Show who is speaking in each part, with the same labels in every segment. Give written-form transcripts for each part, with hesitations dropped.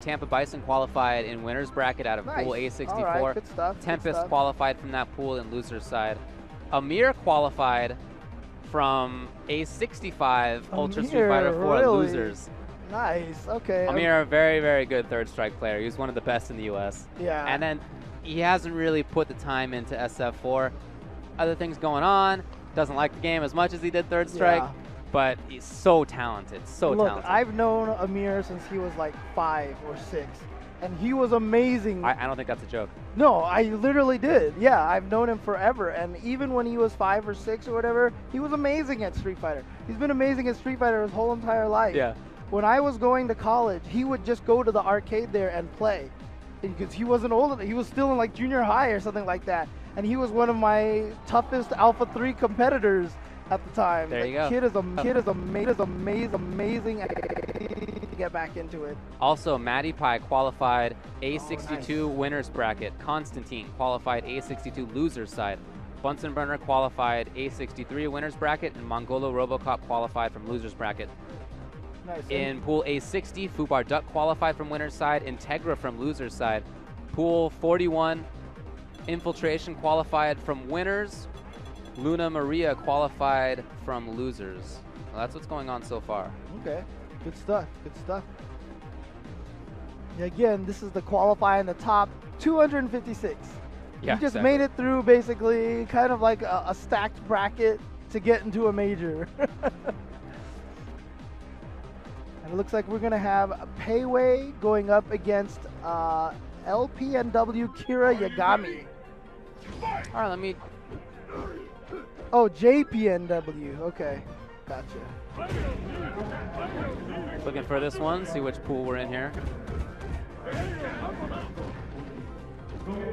Speaker 1: Tampa Bison qualified in winner's bracket out of Pool A64.
Speaker 2: All right, good stuff.
Speaker 1: Tempest qualified from that pool in loser's side. Amir qualified from A65 Ultra Street Fighter 4 losers.
Speaker 2: Nice, okay.
Speaker 1: Amir, a very, very good third strike player. He was one of the best in the US.
Speaker 2: Yeah.
Speaker 1: And then he hasn't really put the time into SF4. Other things going on. Doesn't like the game as much as he did third strike. Yeah. But he's so talented, talented.
Speaker 2: I've known Amir since he was like 5 or 6, and he was amazing.
Speaker 1: I don't think that's a joke.
Speaker 2: No, I literally did. Yeah, I've known him forever, and even when he was 5 or 6 or whatever, he was amazing at Street Fighter. He's been amazing at Street Fighter his whole entire life.
Speaker 1: Yeah.
Speaker 2: When I was going to college, he would just go to the arcade there and play, because he wasn't old enough. He was still in like junior high or something like that, and he was one of my toughest Alpha 3 competitors at the time.
Speaker 1: There you go.
Speaker 2: Kid is amazing to get back into it.
Speaker 1: Also, Matty Pie qualified A62 winners bracket. Constantine qualified A62 losers side. Bunsen Burner qualified A63 winners bracket, and Mongolo Robocop qualified from losers bracket.
Speaker 2: Nice.
Speaker 1: In Pool A60, Fubar Duck qualified from winners side. Integra from losers side. Pool 41, Infiltration qualified from winners. Luna Maria qualified from losers. Well, that's what's going on so far.
Speaker 2: Okay, good stuff, good stuff. Yeah, again, this is the qualifying the top 256.
Speaker 1: Yeah,
Speaker 2: you just made it through basically kind of like a stacked bracket to get into a major. And it looks like we're gonna have Payway going up against LPNW Kira Yagami.
Speaker 1: All right, let me...
Speaker 2: Oh, JPNW. Okay, gotcha.
Speaker 1: Looking for this one, see which pool we're in here.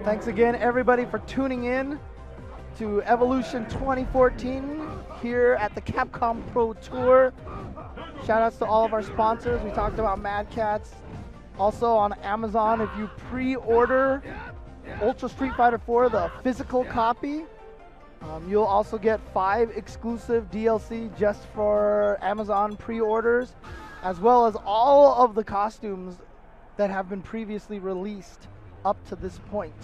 Speaker 2: Thanks again, everybody, for tuning in to Evolution 2014 here at the Capcom Pro Tour. Shout outs to all of our sponsors. We talked about Mad Cats. Also on Amazon, if you pre-order Ultra Street Fighter 4, the physical copy, you'll also get 5 exclusive DLC just for Amazon pre-orders, as well as all of the costumes that have been previously released up to this point.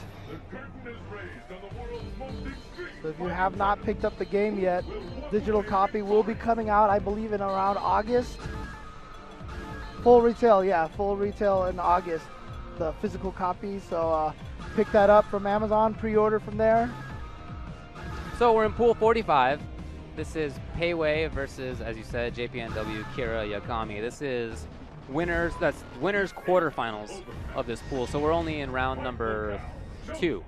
Speaker 2: So if you have not picked up the game yet, digital copy will be coming out, I believe, in around August. Full retail, yeah, full retail in August, the physical copy. So pick that up from Amazon, pre-order from there.
Speaker 1: So we're in Pool 45. This is Payway versus, as you said, JPNW Kira Yagami. This is winners, that's winners quarterfinals of this pool. So we're only in round number 2.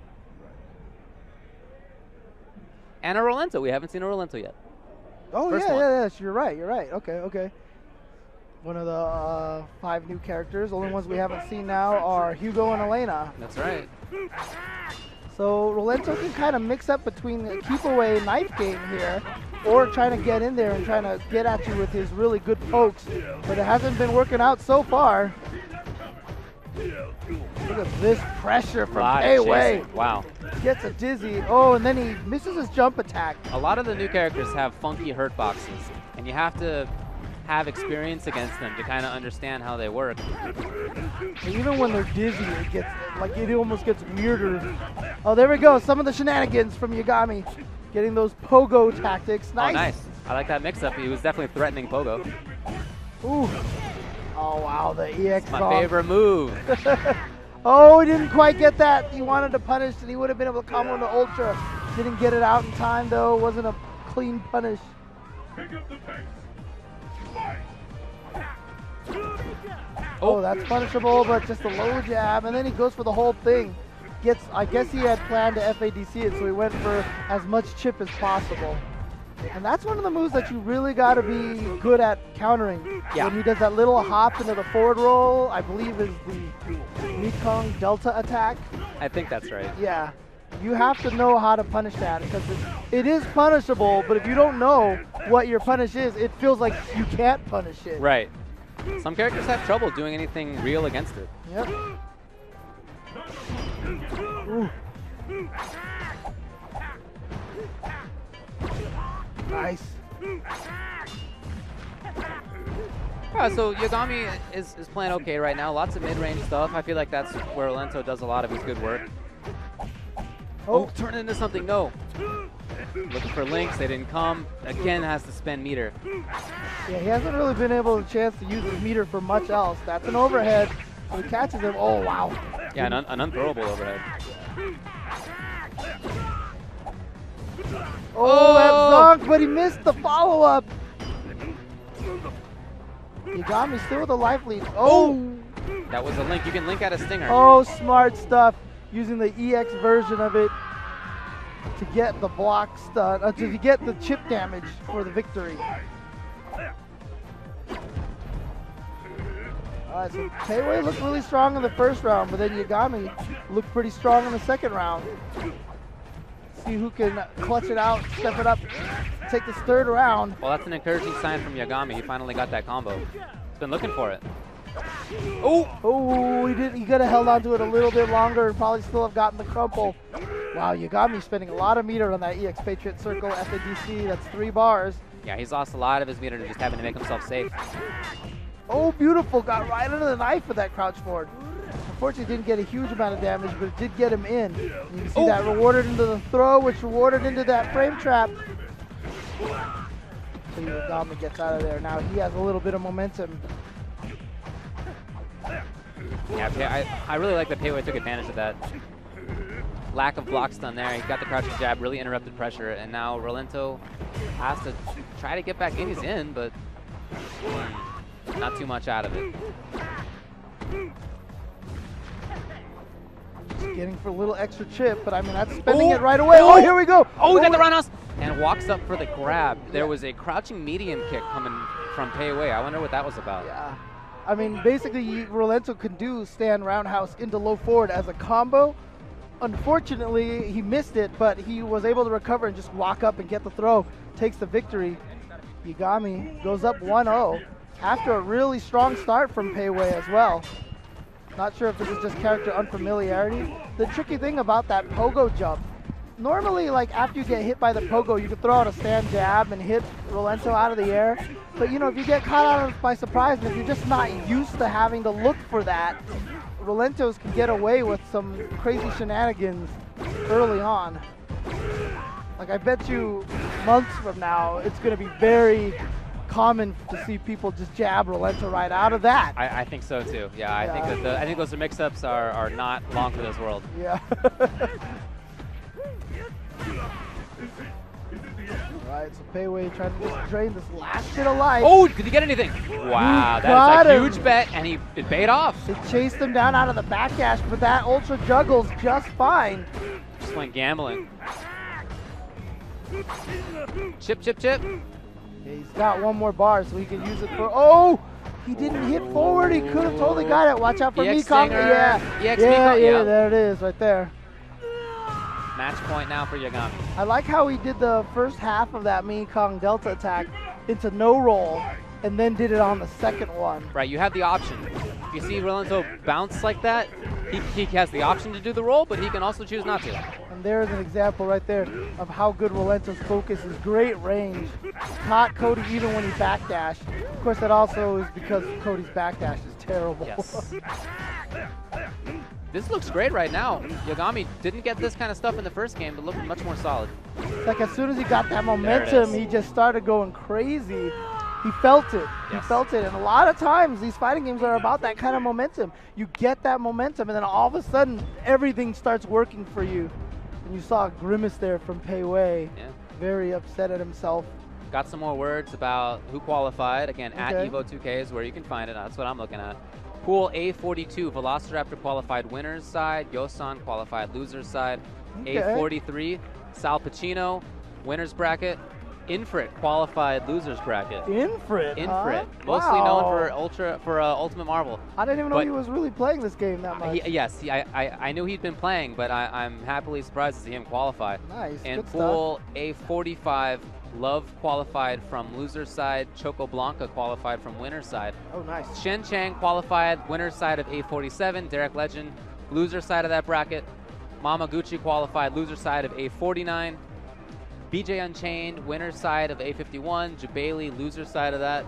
Speaker 1: And a Rolento. We haven't seen a Rolento yet.
Speaker 2: Oh, yeah, you're right. Okay. One of the 5 new characters. The only ones we haven't seen now are Hugo and Elena.
Speaker 1: That's right.
Speaker 2: So Rolento can kind of mix up between the keep away knife game here, or trying to get in there and trying to get at you with his really good pokes, but it hasn't been working out so far. Look at this pressure from Payway.
Speaker 1: Wow.
Speaker 2: Gets a dizzy. Oh, and then he misses his jump attack.
Speaker 1: A lot of the new characters have funky hurt boxes, and you have to have experience against them to kind of understand how they work.
Speaker 2: Even when they're dizzy, it gets like it almost gets weirder. Oh, there we go. Some of the shenanigans from Yagami, getting those pogo tactics. Nice.
Speaker 1: Oh, nice. I like that mix-up. He was definitely threatening pogo.
Speaker 2: Ooh. Oh wow, the EX.
Speaker 1: My favorite move.
Speaker 2: Oh, he didn't quite get that. He wanted to punish, and he would have been able to combo into Ultra. Didn't get it out in time though. Wasn't a clean punish. Oh, that's punishable, but just a low jab, and then he goes for the whole thing. I guess he had planned to FADC it, so he went for as much chip as possible. And that's one of the moves that you really got to be good at countering.
Speaker 1: Yeah.
Speaker 2: When he does that little hop into the forward roll, I believe is the Mekong Delta attack.
Speaker 1: I think that's right.
Speaker 2: Yeah. You have to know how to punish that, because it is punishable, but if you don't know what your punish is, it feels like you can't punish it.
Speaker 1: Right. Some characters have trouble doing anything real against it.
Speaker 2: Yep. Ooh. Nice.
Speaker 1: Yeah, so Yagami is playing okay right now. Lots of mid-range stuff. I feel like that's where Rolento does a lot of his good work. Oh, turn it into something. No. Looking for links. They didn't come. Again, has to spend meter.
Speaker 2: Yeah, he hasn't really been able to chance to use his meter for much else. That's an overhead. So he catches him. Oh, wow.
Speaker 1: Yeah, an unthrowable overhead.
Speaker 2: Oh, that zonked, but he missed the follow-up. Yagami still with a life lead. Oh!
Speaker 1: That was a link. You can link out a stinger.
Speaker 2: Oh, smart stuff. Using the EX version of it to get the block stun, to get the chip damage for the victory. Alright, so Peiwei looked really strong in the first round, but then Yagami looked pretty strong in the second round. See who can clutch it out, step it up, take this third round.
Speaker 1: Well, that's an encouraging sign from Yagami. He finally got that combo. He's been looking for it.
Speaker 2: Oh, he could have held on to it a little bit longer and probably still have gotten the crumple. Wow, Yagami spending a lot of meter on that EX Patriot Circle FADC. That's 3 bars.
Speaker 1: Yeah, he's lost a lot of his meter to just having to make himself safe.
Speaker 2: Oh, beautiful. Got right under the knife with that crouch forward. Unfortunately, didn't get a huge amount of damage, but it did get him in. You can see that rewarded into the throw, which rewarded into that frame trap. So Yagami gets out of there. Now he has a little bit of momentum.
Speaker 1: Yeah, I really like that Peiwei took advantage of that lack of block stun there. He got the crouching jab, really interrupted pressure, and now Rolento has to try to get back in. He's in, but not too much out of it.
Speaker 2: Just getting for a little extra chip, but I mean, that's spending it right away. Oh, here we go.
Speaker 1: Oh, we got the roundhouse. And walks up for the grab. There was a crouching medium kick coming from Peiwei. I wonder what that was about.
Speaker 2: Yeah. I mean, basically, Rolento can do stand roundhouse into low forward as a combo. Unfortunately, he missed it, but he was able to recover and just walk up and get the throw. Takes the victory. Yagami goes up 1-0 after a really strong start from Peiwei as well. Not sure if this is just character unfamiliarity. The tricky thing about that pogo jump, normally, like after you get hit by the pogo, you can throw out a stand jab and hit Rolento out of the air. But you know, if you get caught out by surprise, and if you're just not used to having to look for that, Rolentos can get away with some crazy shenanigans early on. Like I bet you months from now, it's going to be very common to see people just jab Rolento right out of that.
Speaker 1: I think so too. Yeah, I think those mix-ups are not long for this world.
Speaker 2: Yeah. Alright, so Peiwei trying to just drain this last bit of life.
Speaker 1: Oh, did he get anything? Wow, that is a huge bet, and it paid off.
Speaker 2: It chased him down out of the backdash, but that ultra juggles just fine.
Speaker 1: Just went gambling. Chip, chip, chip.
Speaker 2: Yeah, he's got one more bar, so he can use it for. Oh, he didn't hit forward. He could have totally got it. Watch out for Mekong. Yeah, there it is, right there.
Speaker 1: Match point now for Yagami.
Speaker 2: I like how he did the first half of that Mekong Delta attack into no roll, and then did it on the second one.
Speaker 1: Right, you have the option. If you see Rolento bounce like that, he has the option to do the roll, but he can also choose not to.
Speaker 2: And there's an example right there of how good Rolento's focus is. Great range. Caught Cody even when he backdashed. Of course, that also is because Cody's backdash is terrible.
Speaker 1: Yes. This looks great right now. Yagami didn't get this kind of stuff in the first game, but looked much more solid.
Speaker 2: Like as soon as he got that momentum, he just started going crazy. He felt it. He felt it. And a lot of times, these fighting games are about that kind of momentum. You get that momentum, and then all of a sudden, everything starts working for you. And you saw a grimace there from Peiwei. Yeah. Very upset at himself.
Speaker 1: Got some more words about who qualified. Again, at EVO 2K is where you can find it. That's what I'm looking at. Pool A42, Velociraptor qualified winners side, Yosan qualified losers side. A43, Sal Pacino, winners bracket. Infrit qualified losers bracket.
Speaker 2: Infrit,
Speaker 1: Infrit, mostly known for Ultimate Marvel.
Speaker 2: I didn't even know he was really playing this game that much.
Speaker 1: I knew he'd been playing, but I'm happily surprised to see him qualify.
Speaker 2: Nice,
Speaker 1: and
Speaker 2: good
Speaker 1: Pool
Speaker 2: stuff.
Speaker 1: A45, Love qualified from loser side, Choco Blanca qualified from winner side.
Speaker 2: Oh, nice.
Speaker 1: Shen Chang qualified, winner side of A47, Derek Legend, loser side of that bracket. Mamaguchi qualified, loser side of A49. BJ Unchained, winner side of A51, Jabali, loser side of that.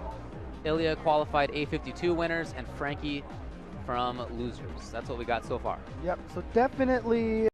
Speaker 1: Ilya qualified A52 winners, and Frankie from losers. That's what we got so far.
Speaker 2: Yep, so definitely